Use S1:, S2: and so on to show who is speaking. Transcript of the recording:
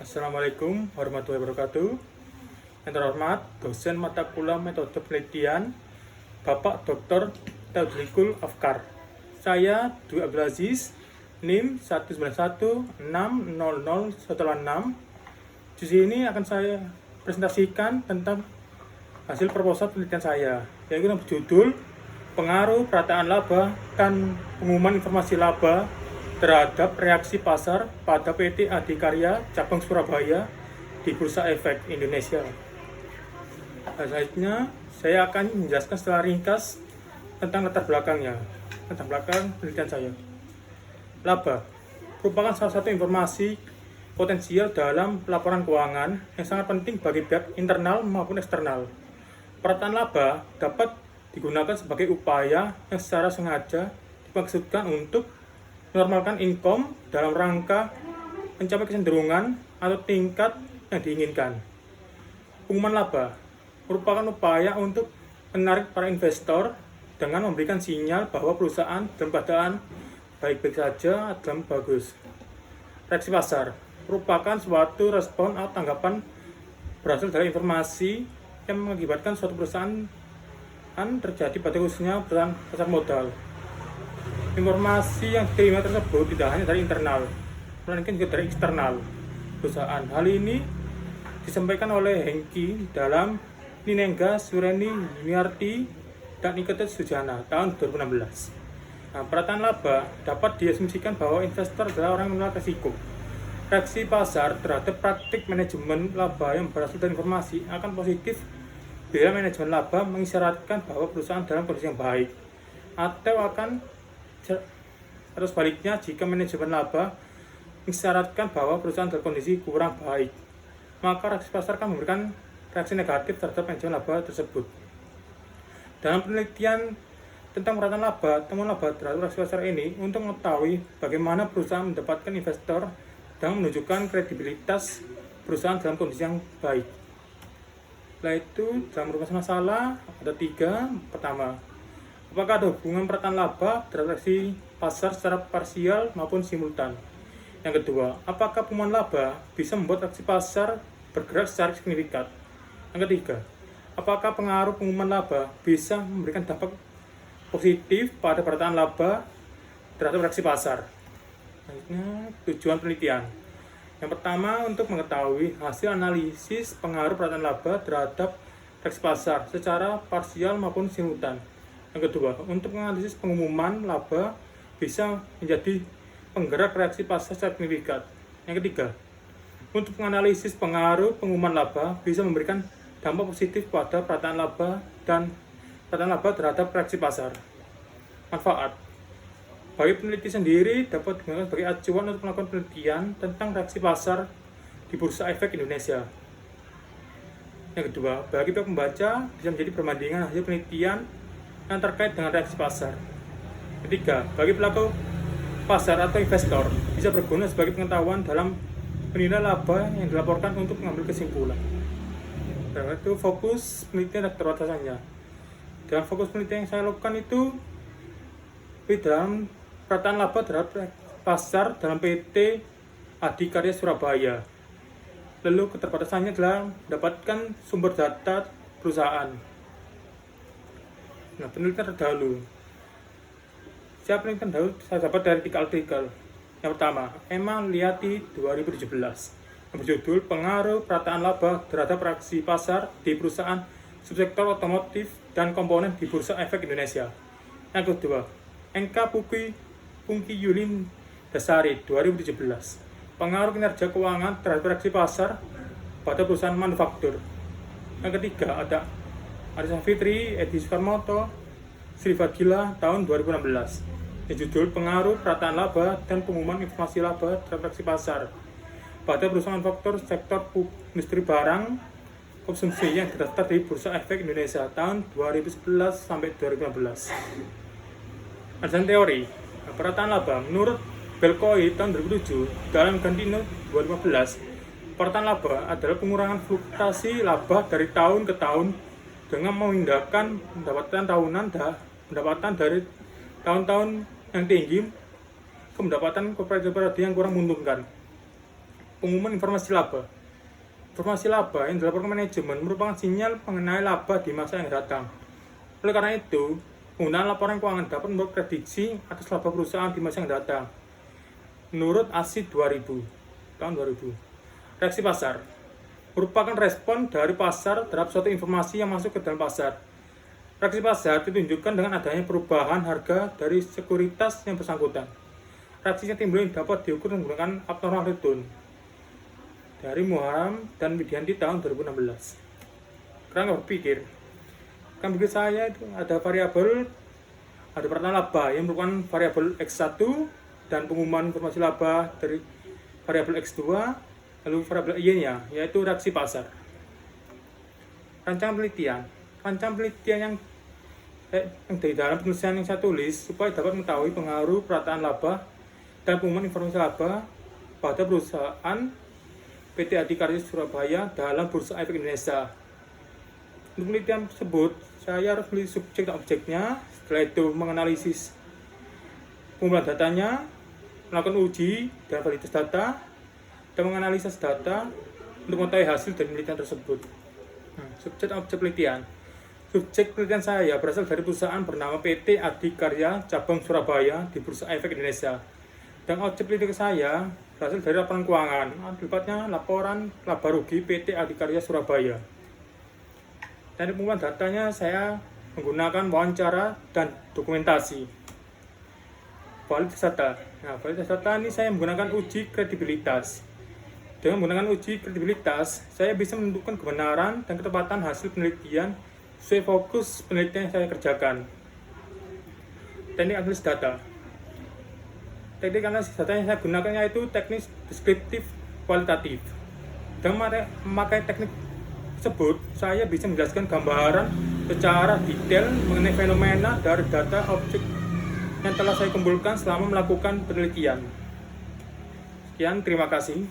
S1: Assalamualaikum warahmatullahi wabarakatuh. Yang terhormat, dosen mata kuliah metode penelitian, Bapak Dr. Taufikul Afkar. Saya Dwi Abdul Aziz, NIM 191600186. Di sini akan saya presentasikan tentang hasil proposal penelitian saya, yaitu yang berjudul Pengaruh Perataan Laba dan Pengumuman Informasi Laba terhadap reaksi pasar pada PT Adikarya Cabang Surabaya di Bursa Efek Indonesia. Selanjutnya, saya akan menjelaskan secara ringkas tentang latar belakangnya, tentang belakang penelitian saya. Laba merupakan salah satu informasi potensial dalam laporan keuangan yang sangat penting bagi pihak internal maupun eksternal. Perataan laba dapat digunakan sebagai upaya yang secara sengaja dimaksudkan untuk menormalkan income dalam rangka mencapai kecenderungan atau tingkat yang diinginkan. Pengumuman laba merupakan upaya untuk menarik para investor dengan memberikan sinyal bahwa perusahaan dalam keadaan baik-baik saja atau bagus. Reaksi pasar merupakan suatu respon atau tanggapan berasal dari informasi yang mengakibatkan suatu perusahaan terjadi pada khususnya perusahaan pasar modal. Informasi yang diterima tersebut tidak hanya dari internal, melainkan juga dari eksternal perusahaan. Hal ini disampaikan oleh Hengki dalam Ninengga Sureni Yuniarti dan Iketet Sujana tahun 2016. Perataan laba dapat diasumsikan bahwa investor adalah orang yang menolak risiko. Reaksi pasar terhadap praktik manajemen laba yang berasal dari informasi akan positif bila manajemen laba mengisyaratkan bahwa perusahaan dalam kondisi yang baik, atau sebaliknya jika manajemen laba mengisyaratkan bahwa perusahaan dalam kondisi kurang baik, maka reaksi pasar akan memberikan reaksi negatif terhadap manajemen laba tersebut. Dalam penelitian tentang perataan laba, temuan laba terhadap reaksi pasar ini untuk mengetahui bagaimana perusahaan mendapatkan investor dan menunjukkan kredibilitas perusahaan dalam kondisi yang baik. Setelah itu, dalam merumuskan masalah ada 3. Pertama, apakah ada hubungan perataan laba terhadap reaksi pasar secara parsial maupun simultan? Yang kedua, apakah pengumuman laba bisa membuat reaksi pasar bergerak secara signifikan? Yang ketiga, apakah pengaruh pengumuman laba bisa memberikan dampak positif pada perataan laba terhadap reaksi pasar? Selanjutnya, tujuan penelitian. Yang pertama, untuk mengetahui hasil analisis pengaruh perataan laba terhadap reaksi pasar secara parsial maupun simultan. Yang kedua, untuk menganalisis pengumuman laba bisa menjadi penggerak reaksi pasar secara signifikan. Yang ketiga, untuk menganalisis pengaruh pengumuman laba bisa memberikan dampak positif pada perataan laba dan perataan laba terhadap reaksi pasar. Manfaat bagi peneliti sendiri dapat digunakan sebagai acuan untuk melakukan penelitian tentang reaksi pasar di Bursa Efek Indonesia. Yang kedua, bagi pihak pembaca bisa menjadi perbandingan hasil penelitian yang terkait dengan reaksi pasar. Ketiga, bagi pelaku pasar atau investor bisa berguna sebagai pengetahuan dalam menilai laba yang dilaporkan untuk mengambil kesimpulan. Dan itu fokus penelitian dan keterbatasannya. Dalam fokus penelitian yang saya lakukan itu di dalam perataan laba terhadap pasar dalam PT Adikarya Surabaya. Lalu keterbatasannya adalah mendapatkan sumber data perusahaan. Penelitian terdahulu. Penelitian terdahulu saya dapat dari 3 artikel. Yang pertama, Emma Liati 2017 yang berjudul Pengaruh Perataan Laba terhadap Reaksi Pasar di Perusahaan Subsektor Otomotif dan Komponen di Bursa Efek Indonesia. Yang kedua, Engka Pungki Yulin Dasari 2017 Pengaruh Kinerja Keuangan terhadap Reaksi Pasar pada Perusahaan Manufaktur. Yang ketiga, ada Arisa Fitri, Edi Sukarmoto, Sri Fadila tahun 2016 yang judul Pengaruh Perataan Laba dan Pengumuman Informasi Laba terhadap Reaksi Pasar pada perusahaan faktor sektor industri barang konsumsi yang terdaftar di Bursa Efek Indonesia tahun 2011 sampai 2015. Alasan teori perataan laba menurut Belkoi tahun 2007 dalam Gandino 2015, perataan laba adalah pengurangan fluktuasi laba dari tahun ke tahun dengan memindahkan pendapatan dari tahun-tahun yang tinggi ke pendapatan kooperatif yang kurang menguntungkan. pengumuman informasi laba. Informasi laba yang dilaporkan manajemen merupakan sinyal mengenai laba di masa yang datang. Oleh karena itu, penggunaan laporan keuangan dapat membuat prediksi atas laba perusahaan di masa yang datang. Menurut ASI 2000, tahun 2000, reaksi pasar merupakan respon dari pasar terhadap suatu informasi yang masuk ke dalam pasar. Reaksi pasar ditunjukkan dengan adanya perubahan harga dari sekuritas yang bersangkutan. Reaksi yang timbul dapat diukur menggunakan abnormal return dari Muharam dan Widianti tahun 2016. Sekarang berpikir, saya itu ada variabel, ada peraturan laba yang merupakan variabel X1 dan pengumuman informasi laba dari variabel X2, lalu variabel Y-nya yaitu reaksi pasar. Rancangan penelitian yang dari dalam penulisan yang saya tulis supaya dapat mengetahui pengaruh perataan laba dan pengumuman informasi laba pada perusahaan PT Adikarya Surabaya dalam Bursa Efek Indonesia. Untuk penelitian tersebut, saya harus memilih subjek dan objeknya, setelah itu menganalisis pengumpulan datanya, melakukan uji dan validitas data, dan menganalisis data untuk mengetahui hasil dari penelitian tersebut. Subjek dan objek penelitian. Subjek penelitian saya berasal dari perusahaan bernama PT Adikarya Cabang Surabaya di Bursa Efek Indonesia. Dan objek penelitian saya berasal dari laporan keuangan, akibatnya laporan laba rugi PT Adikarya Surabaya. Dan pengumpulan datanya saya menggunakan wawancara dan dokumentasi. Validitas data. Validitas data ini saya menggunakan uji kredibilitas. Dengan menggunakan uji kredibilitas, saya bisa menentukan kebenaran dan ketepatan hasil penelitian sesuai fokus penelitian yang saya kerjakan. Teknik analisis data. Teknik analisis data yang saya gunakan yaitu teknik deskriptif kualitatif. Dengan memakai teknik tersebut, saya bisa menjelaskan gambaran secara detail mengenai fenomena dari data objek yang telah saya kumpulkan selama melakukan penelitian. Sekian, terima kasih.